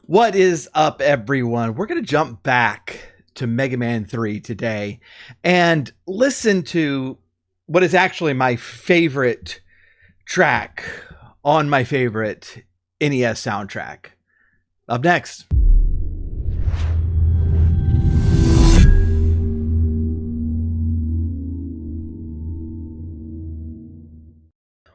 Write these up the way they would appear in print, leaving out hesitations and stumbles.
What is up, everyone? We're going to jump back to Mega Man 3 today and listen to what is actually my favorite track on my favorite NES soundtrack. Up next.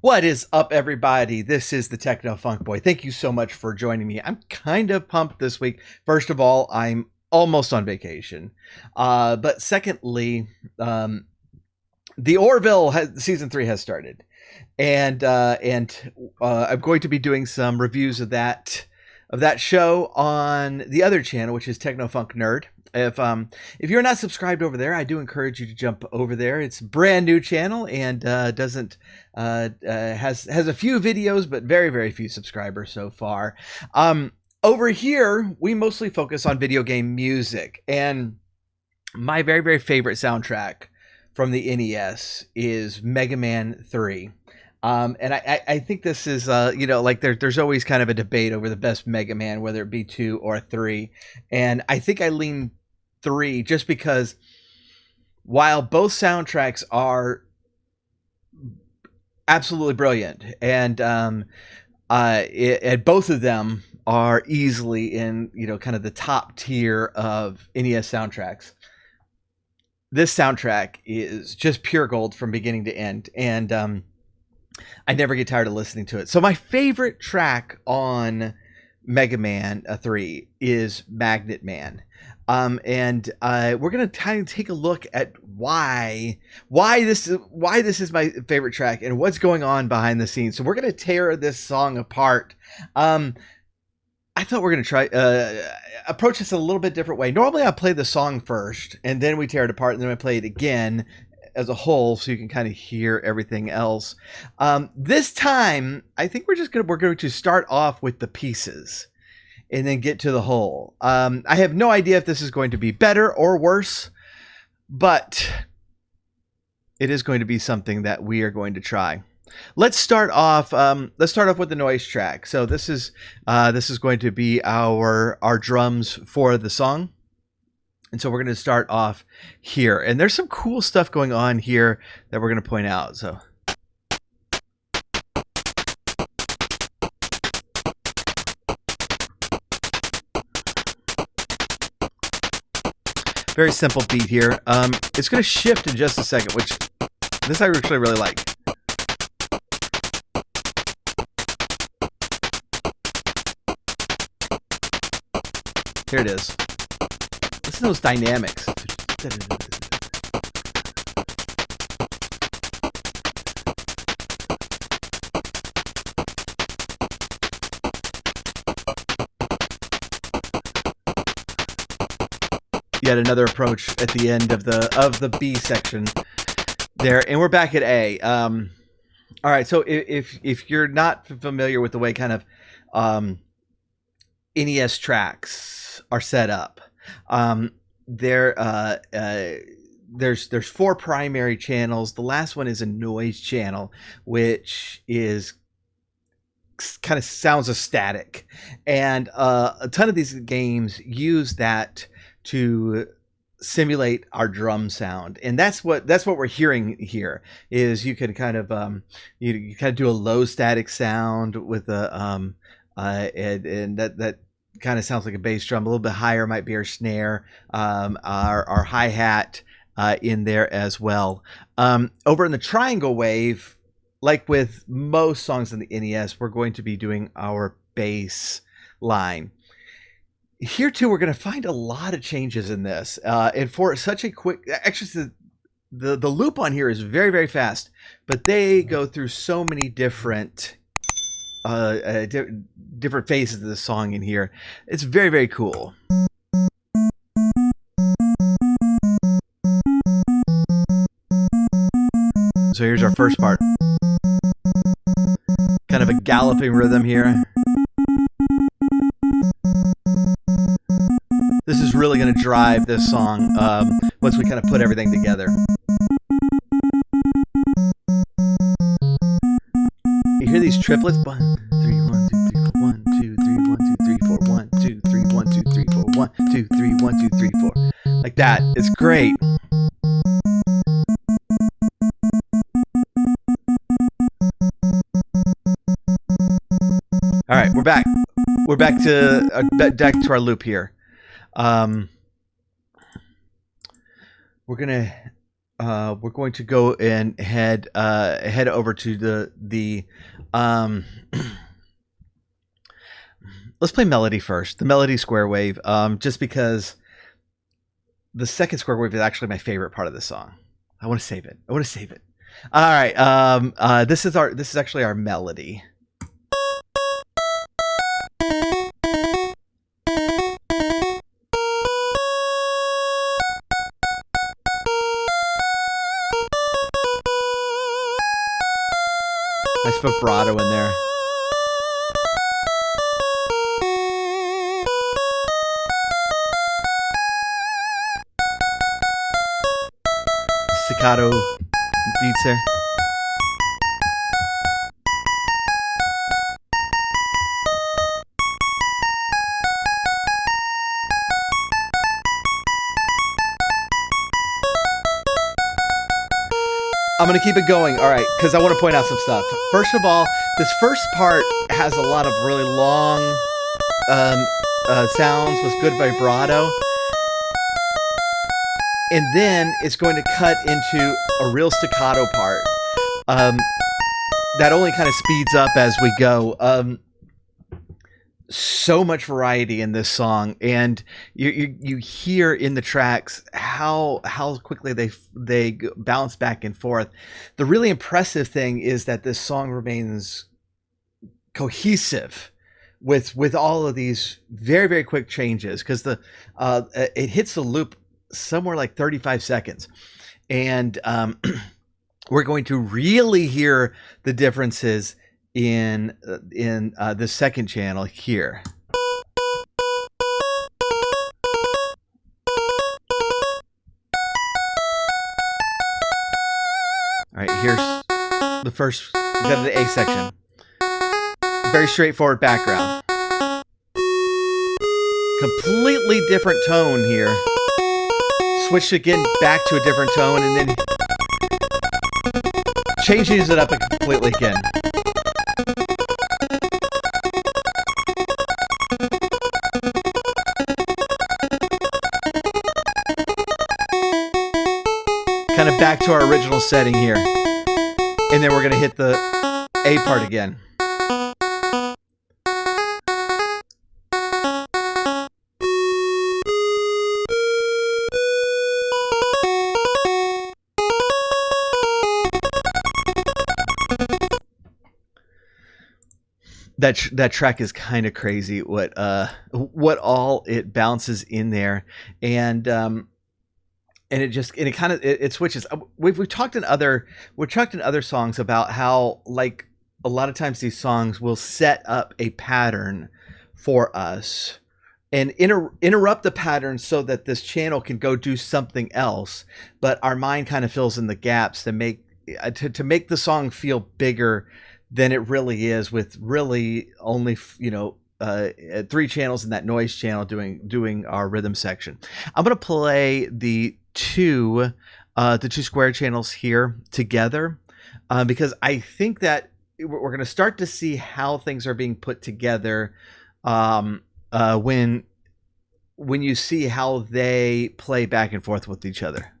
What is up, everybody? This is the Techno Funk Boy. Thank you so much for joining me. I'm kind of pumped this week. First of all, I'm almost on vacation. But secondly, the Orville season 3 has started. And I'm going to be doing some reviews of that show on the other channel, which is Techno Funk Nerd. If you're not subscribed over there, I do encourage you to jump over there. It's a brand new channel and has a few videos, but very few subscribers so far. Over here, we mostly focus on video game music, and my very favorite soundtrack from the NES is Mega Man 3. And I think this is, there's always kind of a debate over the best Mega Man, whether it be 2 or 3. And I think I lean 3 just because while both soundtracks are absolutely brilliant and both of them are easily in, kind of the top tier of NES soundtracks, this soundtrack is just pure gold from beginning to end. And I never get tired of listening to it. So my favorite track on Mega Man 3 is Magnet Man. And we're gonna kind of take a look at why this is my favorite track and what's going on behind the scenes. So we're gonna tear this song apart. I thought we're gonna try approach this a little bit different way. Normally I play the song first and then we tear it apart and then I play it again as a whole, so you can kind of hear everything else. This time, I think we're going to start off with the pieces and then get to the whole. I have no idea if this is going to be better or worse, but it is going to be something that we are going to try. Let's start off. With the noise track. So this is going to be our drums for the song. And so we're going to start off here. And there's some cool stuff going on here that we're going to point out. So very simple beat here. It's going to shift in just a second, which this I actually really like. Here it is. Listen to those dynamics. Yet another approach at the end of the B section there, and we're back at A. All right, so if you're not familiar with the way kind of NES tracks are set up. There's 4 primary channels. The last one is a noise channel, which is kind of sounds of static, and a ton of these games use that to simulate our drum sound, and that's what we're hearing here. Is you can kind of you kind of do a low static sound with a and that kind of sounds like a bass drum. A little bit higher might be our snare, our hi-hat in there as well. Over in the triangle wave, like with most songs in the NES, we're going to be doing our bass line. Here too, we're going to find a lot of changes in this, and for such a quick, actually the loop on here is very fast, but they go through so many different different phases of the song in here. It's very cool. So here's our first part. Kind of a galloping rhythm here. This is really going to drive this song once we kind of put everything together. You hear these triplets? 1, 3, 1, 2, 3, 4, 1, 2, 3, 1, 2, 3, 4, 1, 2, 2, 3, 1, 2, 3, 4. Like that. It's great. All right, we're back. We're back to our loop here. We're going to go and head over to the let's play Melody first. The Melody square wave, just because the second square wave is actually my favorite part of the song. I want to save it. All right. This is actually our melody. Nice vibrato in there. Staccato beats there. I'm going to keep it going, all right, because I want to point out some stuff. First of all, this first part has a lot of really long sounds with good vibrato. And then it's going to cut into a real staccato part. That only kind of speeds up as we go. So much variety in this song, and you hear in the tracks how quickly they bounce back and forth. The really impressive thing is that this song remains cohesive with all of these very, very quick changes, because it hits the loop somewhere like 35 seconds, and we're going to really hear the differences in the second channel here. All right, here's the first, we got the A section. Very straightforward background. Completely different tone here. Switch again back to a different tone, and then changes it up completely again. Kind of back to our original setting here. And then we're going to hit the A part again. That track is kind of crazy. What all it bounces in there, and it switches. We've talked in other songs about how, like, a lot of times these songs will set up a pattern for us and interrupt the pattern so that this channel can go do something else, but our mind kind of fills in the gaps to make the song feel bigger than it really is, with really only 3 channels in that noise channel doing our rhythm section. I'm going to play the two square channels here together, because I think that we're going to start to see how things are being put together when you see how they play back and forth with each other.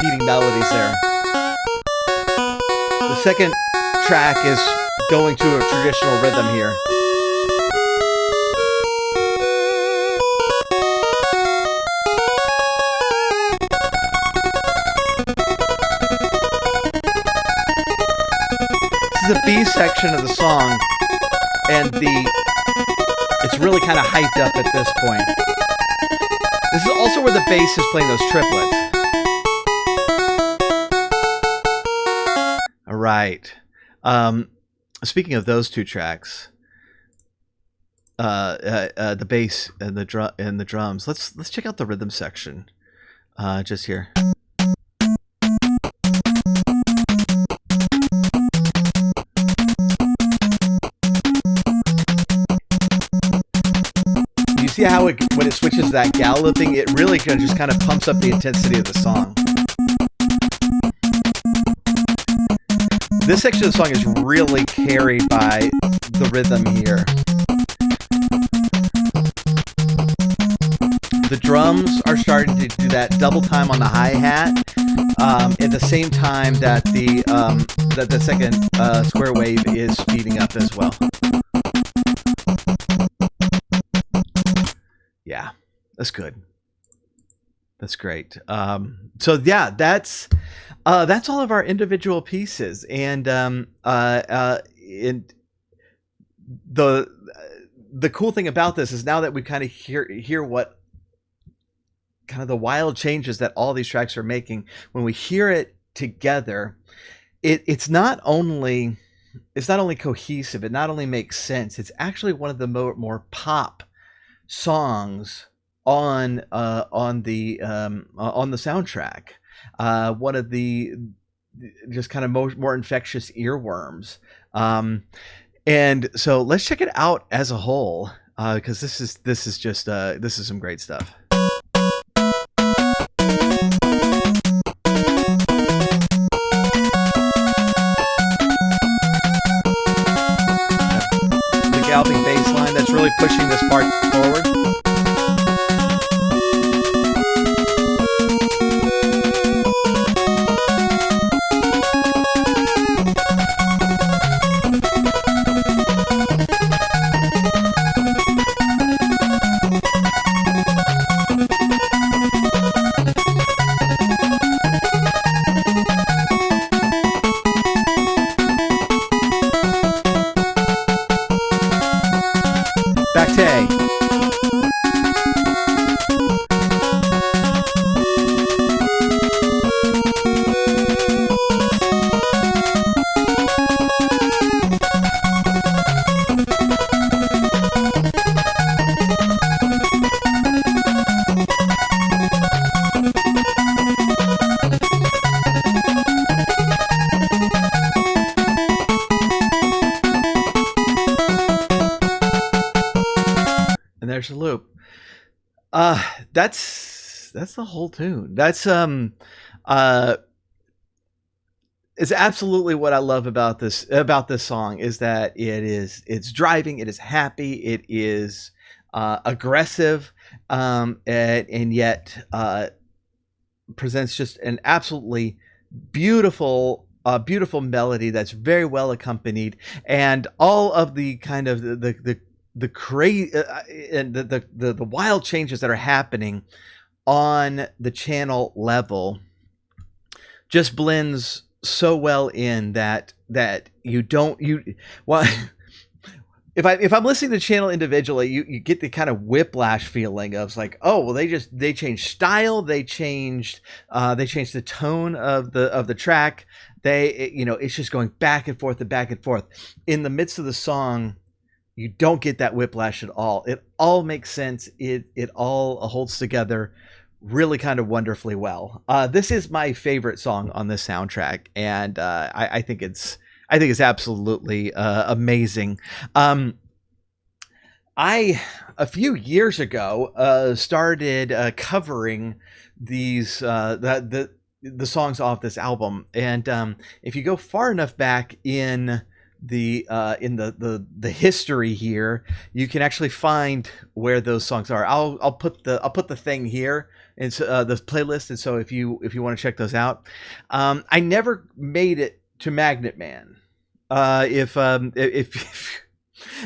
Competing melodies there. The second track is going to a traditional rhythm here. This is the B section of the song, and it's really kind of hyped up at this point. This is also where the bass is playing those triplets. All right. Speaking of those two tracks, the bass and the drums. Let's check out the rhythm section, just here. how when it switches to that galloping, it really just kind of pumps up the intensity of the song. This section of the song is really carried by the rhythm here. The drums are starting to do that double time on the hi-hat at the same time that the second square wave is speeding up as well. Yeah, that's good. That's great. So yeah, that's all of our individual pieces, and the cool thing about this is now that we kind of hear what kind of the wild changes that all these tracks are making, when we hear it together, it's not only cohesive, it not only makes sense, it's actually one of the more pop songs on the soundtrack. One of the just kind of more infectious earworms. And so let's check it out as a whole, because this is just this is some great stuff. The galloping bass line that's really pushing this part forward. And there's a loop. That's the whole tune. That's it's absolutely what I love about this song, is that it's driving, it is happy, it is aggressive, and yet presents just an absolutely beautiful melody that's very well accompanied, and all of the kind of the crazy and the wild changes that are happening on the channel level just blends so well in that well, if I'm listening to the channel individually, you get the kind of whiplash feeling of like, oh well, they changed style, they changed the tone of the track, it's just going back and forth and back and forth. In the midst of the song, you don't get that whiplash at all. It all makes sense. It all holds together really kind of wonderfully well. This is my favorite song on this soundtrack, and I think it's absolutely amazing. I a few years ago started covering these the songs off this album, and if you go far enough back in the history here, you can actually find where those songs are. I'll put the thing here, and the playlist, and so if you want to check those out. I never made it to Magnet Man. If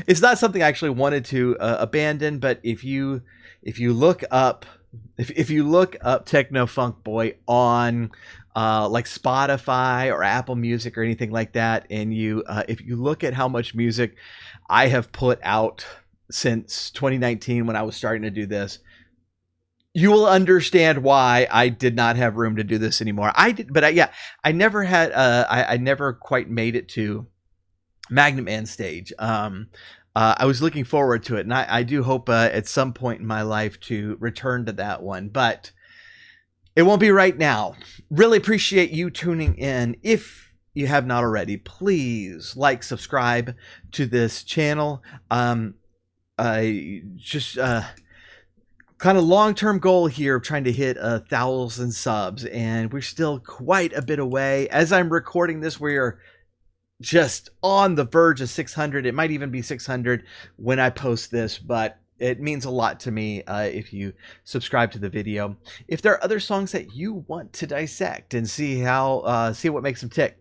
it's not something I actually wanted to abandon, but if you look up Techno Funk Boy on like Spotify or Apple Music or anything like that, and if you look at how much music I have put out since 2019 when I was starting to do this, you will understand why I did not have room to do this anymore. I never had I never quite made it to Magnet Man stage. I was looking forward to it, and I do hope at some point in my life to return to that one, but it won't be right now. Really appreciate you tuning in. If you have not already, please like, subscribe to this channel. kind of long-term goal here of trying to hit 1,000 subs, and we're still quite a bit away. As I'm recording this, we are just on the verge of 600. It might even be 600 when I post this, but it means a lot to me if you subscribe to the video. If there are other songs that you want to dissect and see how see what makes them tick,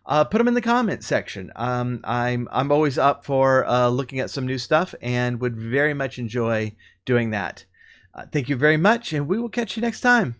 put them in the comment section. I'm always up for looking at some new stuff and would very much enjoy doing that. Thank you very much, and we will catch you next time.